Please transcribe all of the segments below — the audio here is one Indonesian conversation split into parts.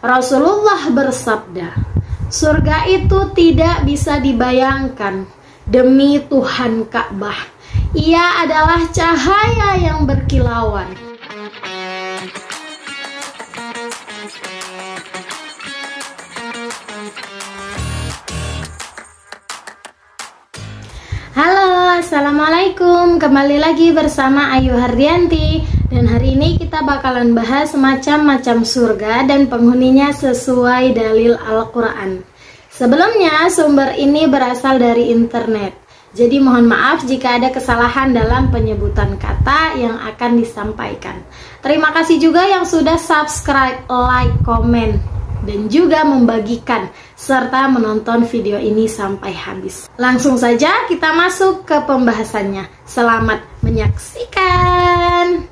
Rasulullah bersabda, surga itu tidak bisa dibayangkan demi Tuhan Ka'bah. Ia adalah cahaya yang berkilauan. Halo, assalamualaikum. Kembali lagi bersama Ayu Hardianti. Dan hari ini kita bakalan bahas macam-macam surga dan penghuninya sesuai dalil Al-Quran. Sebelumnya, sumber ini berasal dari internet. Jadi mohon maaf jika ada kesalahan dalam penyebutan kata yang akan disampaikan. Terima kasih juga yang sudah subscribe, like, komen, dan juga membagikan serta menonton video ini sampai habis. Langsung saja kita masuk ke pembahasannya. Selamat menyaksikan.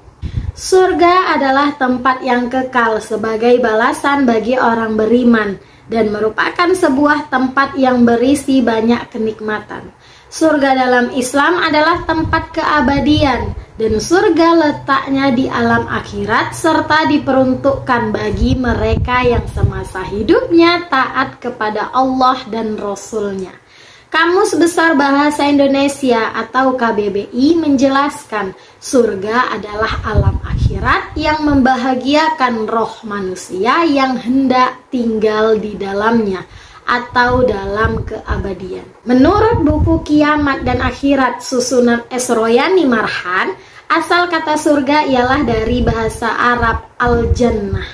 Surga adalah tempat yang kekal sebagai balasan bagi orang beriman dan merupakan sebuah tempat yang berisi banyak kenikmatan. Surga dalam Islam adalah tempat keabadian dan surga letaknya di alam akhirat serta diperuntukkan bagi mereka yang semasa hidupnya taat kepada Allah dan Rasul-Nya. Kamus Besar Bahasa Indonesia atau KBBI menjelaskan surga adalah alam akhirat yang membahagiakan roh manusia yang hendak tinggal di dalamnya atau dalam keabadian. Menurut buku Kiamat dan Akhirat susunan S. Royani Marhan, asal kata surga ialah dari bahasa Arab al-jannah.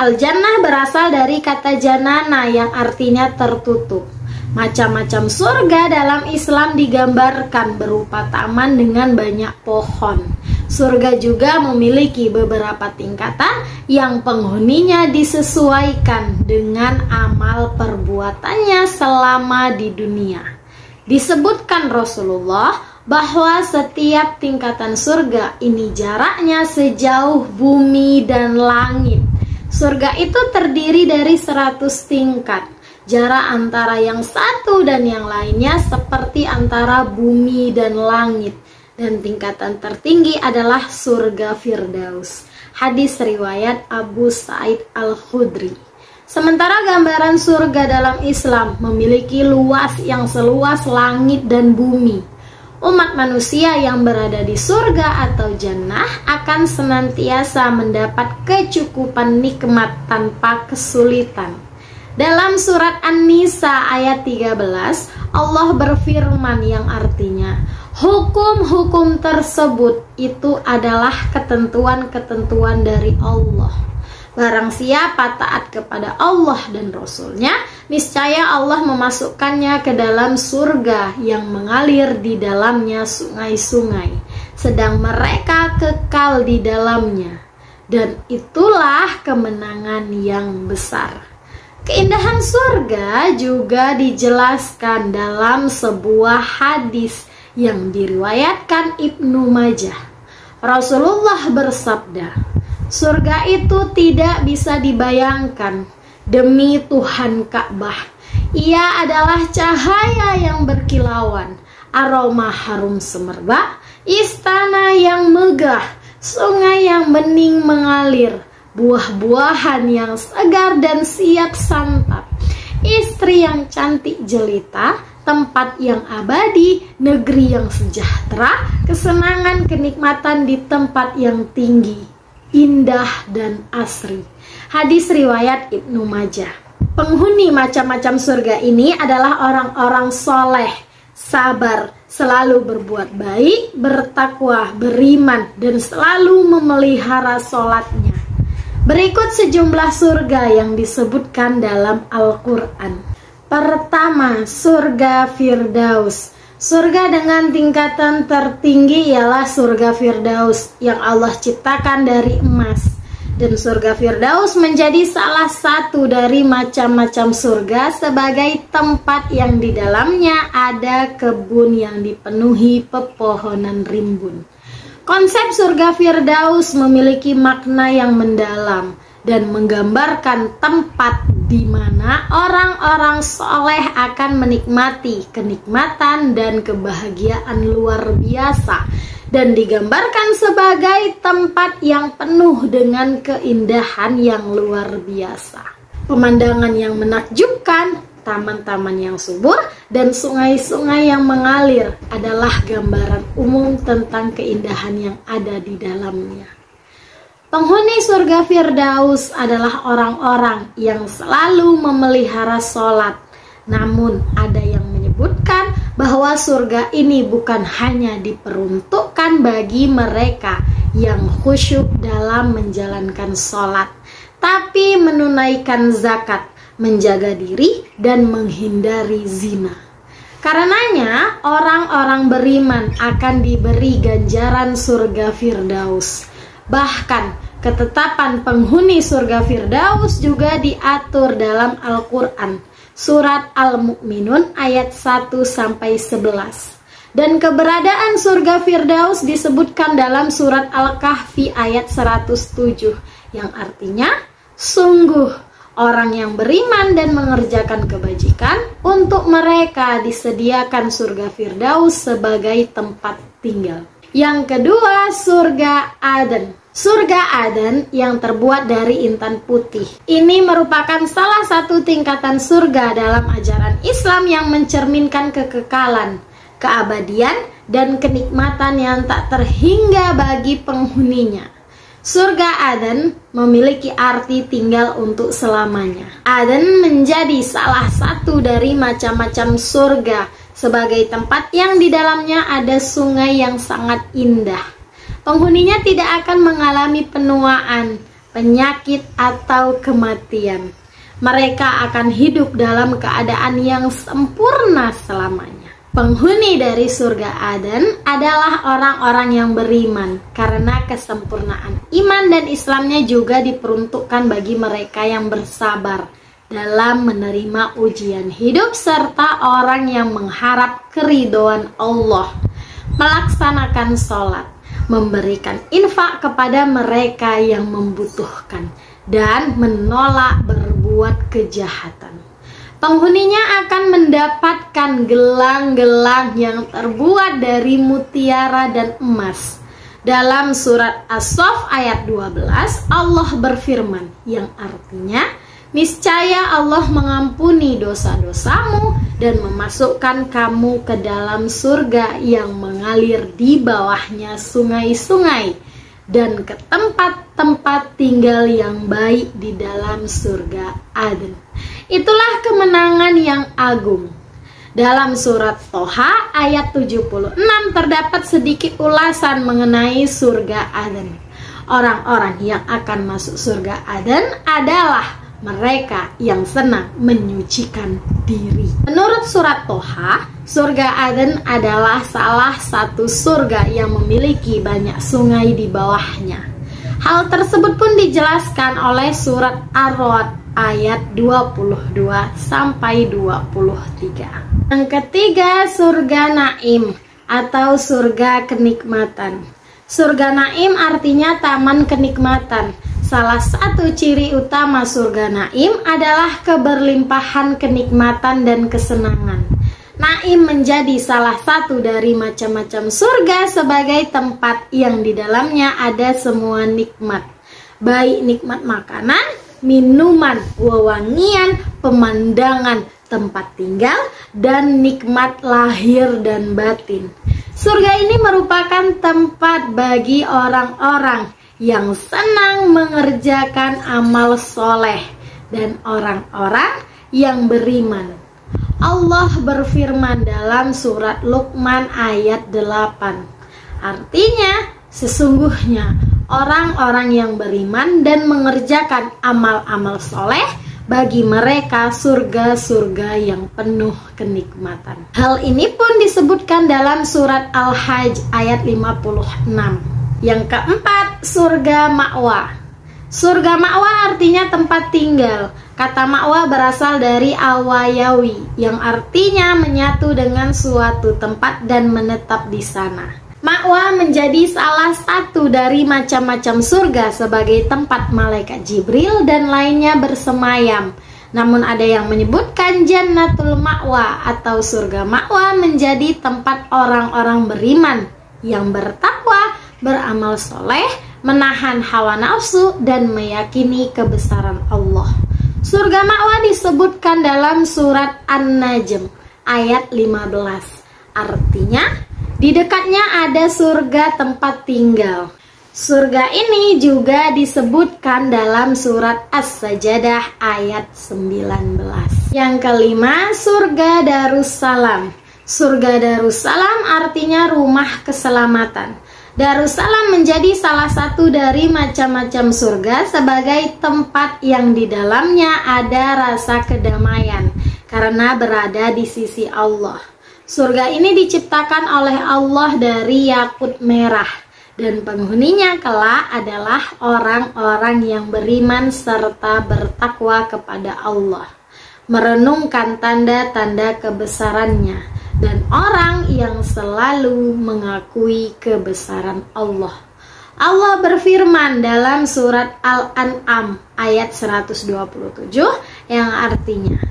Al-jannah berasal dari kata janana yang artinya tertutup. Macam-macam surga dalam Islam digambarkan berupa taman dengan banyak pohon. Surga juga memiliki beberapa tingkatan yang penghuninya disesuaikan dengan amal perbuatannya selama di dunia. Disebutkan Rasulullah bahwa setiap tingkatan surga ini jaraknya sejauh bumi dan langit. Surga itu terdiri dari 100 tingkat. Jarak antara yang satu dan yang lainnya seperti antara bumi dan langit. Dan tingkatan tertinggi adalah surga Firdaus. Hadis riwayat Abu Sa'id Al-Khudri. Sementara gambaran surga dalam Islam memiliki luas yang seluas langit dan bumi. Umat manusia yang berada di surga atau jannah akan senantiasa mendapat kecukupan nikmat tanpa kesulitan. Dalam surat An-Nisa ayat 13, Allah berfirman yang artinya, hukum-hukum tersebut itu adalah ketentuan-ketentuan dari Allah. Barang siapa taat kepada Allah dan Rasul-Nya, niscaya Allah memasukkannya ke dalam surga yang mengalir di dalamnya sungai-sungai, sedang mereka kekal di dalamnya. Dan itulah kemenangan yang besar. Keindahan surga juga dijelaskan dalam sebuah hadis yang diriwayatkan Ibnu Majah. Rasulullah bersabda, surga itu tidak bisa dibayangkan demi Tuhan Ka'bah. Ia adalah cahaya yang berkilauan, aroma harum semerbak, istana yang megah, sungai yang bening mengalir, buah-buahan yang segar dan siap santap, istri yang cantik jelita, tempat yang abadi, negeri yang sejahtera, kesenangan kenikmatan di tempat yang tinggi, indah dan asri. Hadis riwayat Ibnu Majah. Penghuni macam-macam surga ini adalah orang-orang soleh, sabar, selalu berbuat baik, bertakwa, beriman, dan selalu memelihara sholatnya. Berikut sejumlah surga yang disebutkan dalam Al-Quran. Pertama, surga Firdaus. Surga dengan tingkatan tertinggi ialah surga Firdaus yang Allah ciptakan dari emas. Dan surga Firdaus menjadi salah satu dari macam-macam surga sebagai tempat yang di dalamnya ada kebun yang dipenuhi pepohonan rimbun. Konsep surga Firdaus memiliki makna yang mendalam dan menggambarkan tempat di mana orang-orang soleh akan menikmati kenikmatan dan kebahagiaan luar biasa dan digambarkan sebagai tempat yang penuh dengan keindahan yang luar biasa. pemandangan yang menakjubkan, taman-taman yang subur, dan sungai-sungai yang mengalir adalah gambaran umum tentang keindahan yang ada di dalamnya. Penghuni surga Firdaus adalah orang-orang yang selalu memelihara sholat. Namun ada yang menyebutkan bahwa surga ini bukan hanya diperuntukkan bagi mereka yang khusyuk dalam menjalankan sholat, tapi menunaikan zakat, menjaga diri, dan menghindari zina. Karenanya orang-orang beriman akan diberi ganjaran surga Firdaus. Bahkan ketetapan penghuni surga Firdaus juga diatur dalam Al-Quran, surat Al-Mu'minun ayat 1-11. Dan keberadaan surga Firdaus disebutkan dalam surat Al-Kahfi ayat 107, yang artinya, sungguh orang yang beriman dan mengerjakan kebajikan, untuk mereka disediakan surga Firdaus sebagai tempat tinggal. Yang kedua, surga Aden. Surga Aden yang terbuat dari intan putih. Ini merupakan salah satu tingkatan surga dalam ajaran Islam yang mencerminkan kekekalan, keabadian, dan kenikmatan yang tak terhingga bagi penghuninya. Surga Aden memiliki arti tinggal untuk selamanya. Aden menjadi salah satu dari macam-macam surga sebagai tempat yang di dalamnya ada sungai yang sangat indah. Penghuninya tidak akan mengalami penuaan, penyakit, atau kematian. Mereka akan hidup dalam keadaan yang sempurna selamanya. Penghuni dari surga Aden adalah orang-orang yang beriman, karena kesempurnaan iman dan Islamnya juga diperuntukkan bagi mereka yang bersabar dalam menerima ujian hidup, serta orang yang mengharap keridhaan Allah, melaksanakan sholat, memberikan infak kepada mereka yang membutuhkan, dan menolak berbuat kejahatan. Penghuninya akan mendapatkan gelang-gelang yang terbuat dari mutiara dan emas. Dalam surat As-Saff ayat 12, Allah berfirman, yang artinya, niscaya Allah mengampuni dosa-dosamu dan memasukkan kamu ke dalam surga yang mengalir di bawahnya sungai-sungai, dan ke tempat-tempat tinggal yang baik di dalam surga Aden. Itulah kemenangan yang agung. Dalam surat Toha ayat 76 terdapat sedikit ulasan mengenai surga Aden. Orang-orang yang akan masuk surga Aden adalah mereka yang senang menyucikan diri. Menurut surat Toha, surga Aden adalah salah satu surga yang memiliki banyak sungai di bawahnya. Hal tersebut pun dijelaskan oleh surat Ar-Ra'd ayat 22-23. Yang ketiga, surga Naim atau surga kenikmatan. Surga Naim artinya taman kenikmatan. Salah satu ciri utama surga Naim adalah keberlimpahan kenikmatan dan kesenangan. Naim menjadi salah satu dari macam-macam surga sebagai tempat yang di dalamnya ada semua nikmat, baik nikmat makanan, minuman, wewangian, pemandangan, tempat tinggal, dan nikmat lahir dan batin. Surga ini merupakan tempat bagi orang-orang yang senang mengerjakan amal soleh dan orang-orang yang beriman. Allah berfirman dalam surat Luqman ayat 8. Artinya, sesungguhnya orang-orang yang beriman dan mengerjakan amal-amal soleh, bagi mereka surga-surga yang penuh kenikmatan. Hal ini pun disebutkan dalam surat Al-Hajj ayat 56. Yang keempat, surga ma'wa. Surga ma'wa artinya tempat tinggal. Kata ma'wa berasal dari awayawi, yang artinya menyatu dengan suatu tempat dan menetap di sana. Ma'wa menjadi salah satu dari macam-macam surga sebagai tempat malaikat Jibril dan lainnya bersemayam. Namun ada yang menyebutkan Jannatul Ma'wa atau surga Ma'wa menjadi tempat orang-orang beriman yang bertakwa, beramal soleh, menahan hawa nafsu, dan meyakini kebesaran Allah. Surga ma'wa disebutkan dalam surat An-Najm ayat 15. Artinya, di dekatnya ada surga tempat tinggal. Surga ini juga disebutkan dalam surat As-Sajdah ayat 19. Yang kelima, surga Darussalam. Surga Darussalam artinya rumah keselamatan. Darussalam menjadi salah satu dari macam-macam surga sebagai tempat yang di dalamnya ada rasa kedamaian karena berada di sisi Allah. Surga ini diciptakan oleh Allah dari yakut merah dan penghuninya kelak adalah orang-orang yang beriman serta bertakwa kepada Allah, merenungkan tanda-tanda kebesarannya, dan orang yang selalu mengakui kebesaran Allah. Allah berfirman dalam surat Al-An'am ayat 127 yang artinya,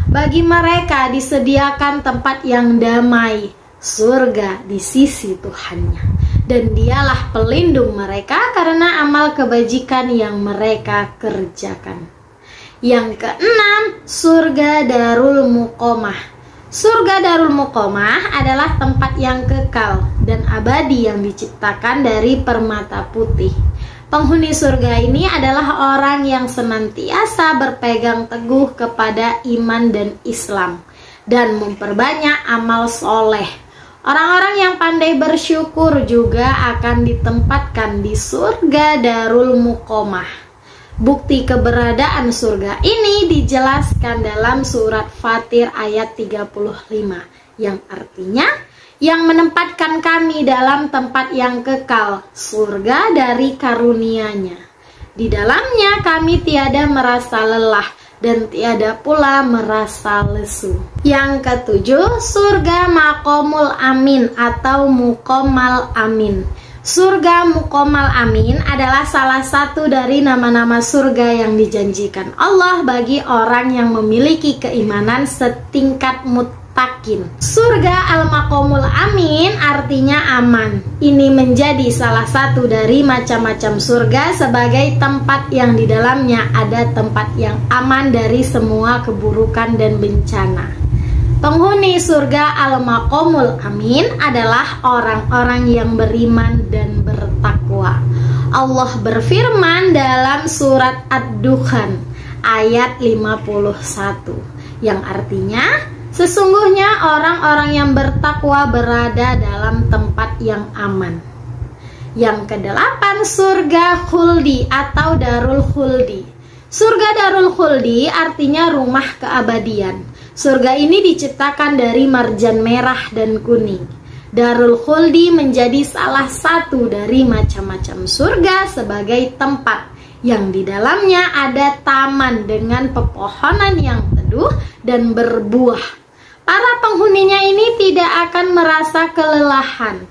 bagi mereka disediakan tempat yang damai, surga di sisi Tuhannya, dan dialah pelindung mereka karena amal kebajikan yang mereka kerjakan. Yang keenam, surga Darul Muqamah. Surga Darul Muqamah adalah tempat yang kekal dan abadi yang diciptakan dari permata putih. Penghuni surga ini adalah orang yang senantiasa berpegang teguh kepada iman dan Islam dan memperbanyak amal soleh. Orang-orang yang pandai bersyukur juga akan ditempatkan di surga Darul Muqamah. Bukti keberadaan surga ini dijelaskan dalam surat Fatir ayat 35 yang artinya, yang menempatkan kami dalam tempat yang kekal, surga dari karunia-Nya. Di dalamnya kami tiada merasa lelah dan tiada pula merasa lesu. Yang ketujuh, surga Maqamul Amin atau Muqamal Amin. Surga Muqamal Amin adalah salah satu dari nama-nama surga yang dijanjikan Allah bagi orang yang memiliki keimanan setingkat muttaqin. Surga Al-Maqamul Amin artinya aman. Ini menjadi salah satu dari macam-macam surga sebagai tempat yang di dalamnya ada tempat yang aman dari semua keburukan dan bencana. Penghuni surga Al-Maqamul Amin adalah orang-orang yang beriman dan bertakwa. Allah berfirman dalam surat Ad-Dukhan ayat 51 yang artinya, sesungguhnya orang-orang yang bertakwa berada dalam tempat yang aman. Yang kedelapan, surga Khuldi atau Darul Khuldi. Surga Darul Khuldi artinya rumah keabadian. Surga ini diciptakan dari marjan merah dan kuning. Darul Khuldi menjadi salah satu dari macam-macam surga sebagai tempat yang di dalamnya ada taman dengan pepohonan yang teduh dan berbuah. Para penghuninya ini tidak akan merasa kelelahan.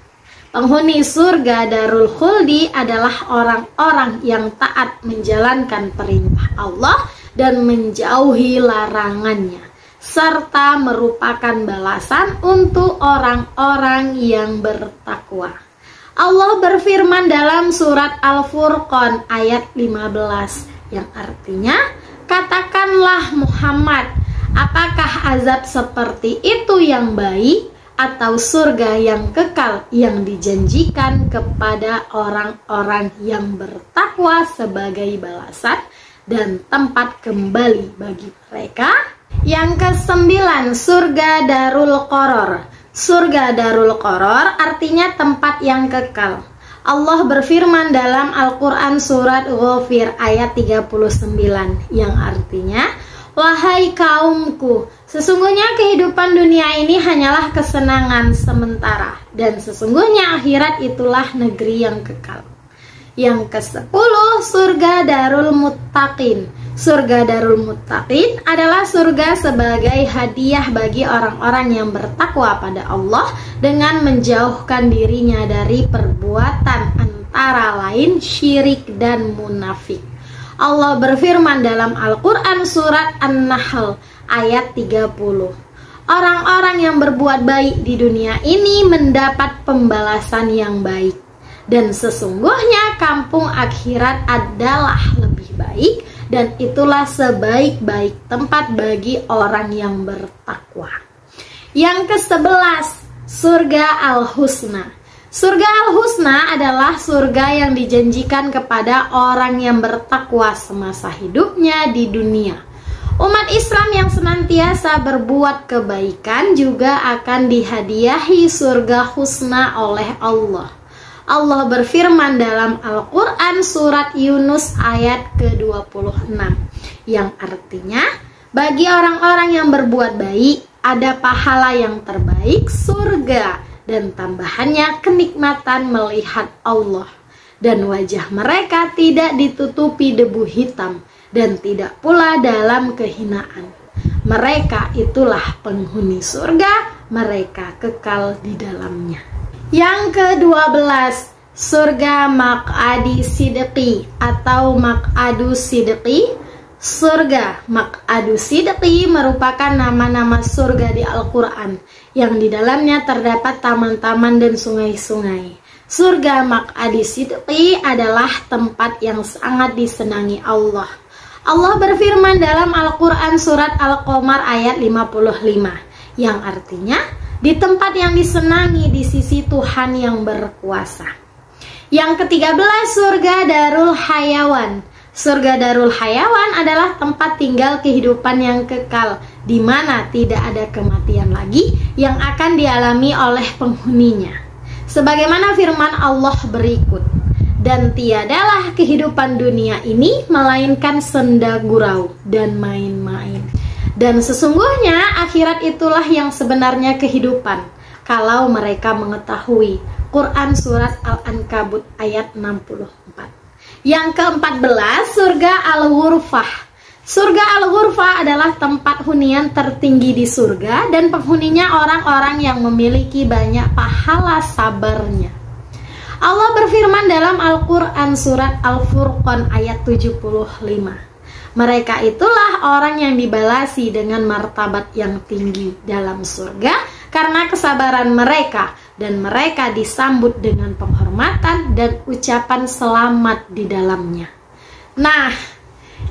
Penghuni surga Darul Khuldi adalah orang-orang yang taat menjalankan perintah Allah dan menjauhi larangannya, serta merupakan balasan untuk orang-orang yang bertakwa. Allah berfirman dalam surat Al-Furqan ayat 15 yang artinya, katakanlah Muhammad, apakah azab seperti itu yang baik atau surga yang kekal yang dijanjikan kepada orang-orang yang bertakwa sebagai balasan dan tempat kembali bagi mereka? Yang kesembilan, surga Darul Qoror. Surga Darul Qoror artinya tempat yang kekal. Allah berfirman dalam Al-Quran surat Ghafir ayat 39 yang artinya, wahai kaumku, sesungguhnya kehidupan dunia ini hanyalah kesenangan sementara, dan sesungguhnya akhirat itulah negeri yang kekal. Yang ke-10, surga Darul Muttaqin. Surga Darul Muttaqin adalah surga sebagai hadiah bagi orang-orang yang bertakwa pada Allah dengan menjauhkan dirinya dari perbuatan antara lain syirik dan munafik. Allah berfirman dalam Al-Quran surat An-Nahl ayat 30. Orang-orang yang berbuat baik di dunia ini mendapat pembalasan yang baik. Dan sesungguhnya kampung akhirat adalah lebih baik dan itulah sebaik-baik tempat bagi orang yang bertakwa. Yang ke-11, surga Al-Husna. Surga Al-Husna adalah surga yang dijanjikan kepada orang yang bertakwa semasa hidupnya di dunia. Umat Islam yang senantiasa berbuat kebaikan juga akan dihadiahi surga husna oleh Allah. Allah berfirman dalam Al-Quran surat Yunus ayat ke-26, yang artinya, bagi orang-orang yang berbuat baik, ada pahala yang terbaik, surga, dan tambahannya kenikmatan melihat Allah. Dan wajah mereka tidak ditutupi debu hitam, dan tidak pula dalam kehinaan. Mereka itulah penghuni surga, mereka kekal di dalamnya. Yang ke-12, surga Maq'adi Sidqi atau Maq'adu Sidqi. Surga Maq'adu Sidqi merupakan nama-nama surga di Al-Quran yang di dalamnya terdapat taman-taman dan sungai-sungai. Surga Maq'adi Sidqi adalah tempat yang sangat disenangi Allah. Allah berfirman dalam Al-Quran surat Al-Qamar ayat 55, yang artinya di tempat yang disenangi di sisi Tuhan yang berkuasa. Yang ke-13, surga Darul Hayawan. Surga Darul Hayawan adalah tempat tinggal kehidupan yang kekal, di mana tidak ada kematian lagi yang akan dialami oleh penghuninya. Sebagaimana firman Allah berikut, dan tiadalah kehidupan dunia ini melainkan senda gurau dan main-main. Dan sesungguhnya akhirat itulah yang sebenarnya kehidupan, kalau mereka mengetahui. Quran surat Al-Ankabut ayat 64. Yang ke-14, surga Al-Ghurfah. Surga Al-Ghurfah adalah tempat hunian tertinggi di surga dan penghuninya orang-orang yang memiliki banyak pahala sabarnya. Allah berfirman dalam Al-Quran surat Al-Furqan ayat 75. Mereka itulah orang yang dibalasi dengan martabat yang tinggi dalam surga karena kesabaran mereka, dan mereka disambut dengan penghormatan dan ucapan selamat di dalamnya. Nah,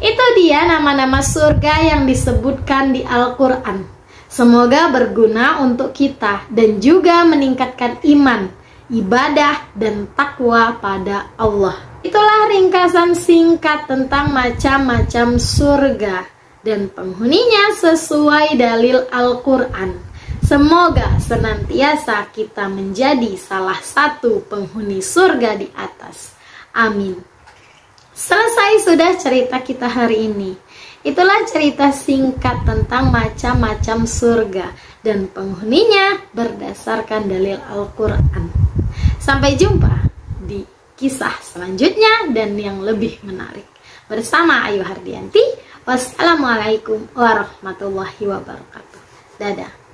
itu dia nama-nama surga yang disebutkan di Al-Quran. Semoga berguna untuk kita dan juga meningkatkan iman, ibadah, dan takwa pada Allah. Itulah ringkasan singkat tentang macam-macam surga dan penghuninya sesuai dalil Al-Quran. Semoga senantiasa kita menjadi salah satu penghuni surga di atas. Amin. Selesai sudah cerita kita hari ini. Itulah cerita singkat tentang macam-macam surga dan penghuninya berdasarkan dalil Al-Quran. Sampai jumpa di kisah selanjutnya dan yang lebih menarik. Bersama Ayu Hardianti. Wassalamualaikum warahmatullahi wabarakatuh. Dadah.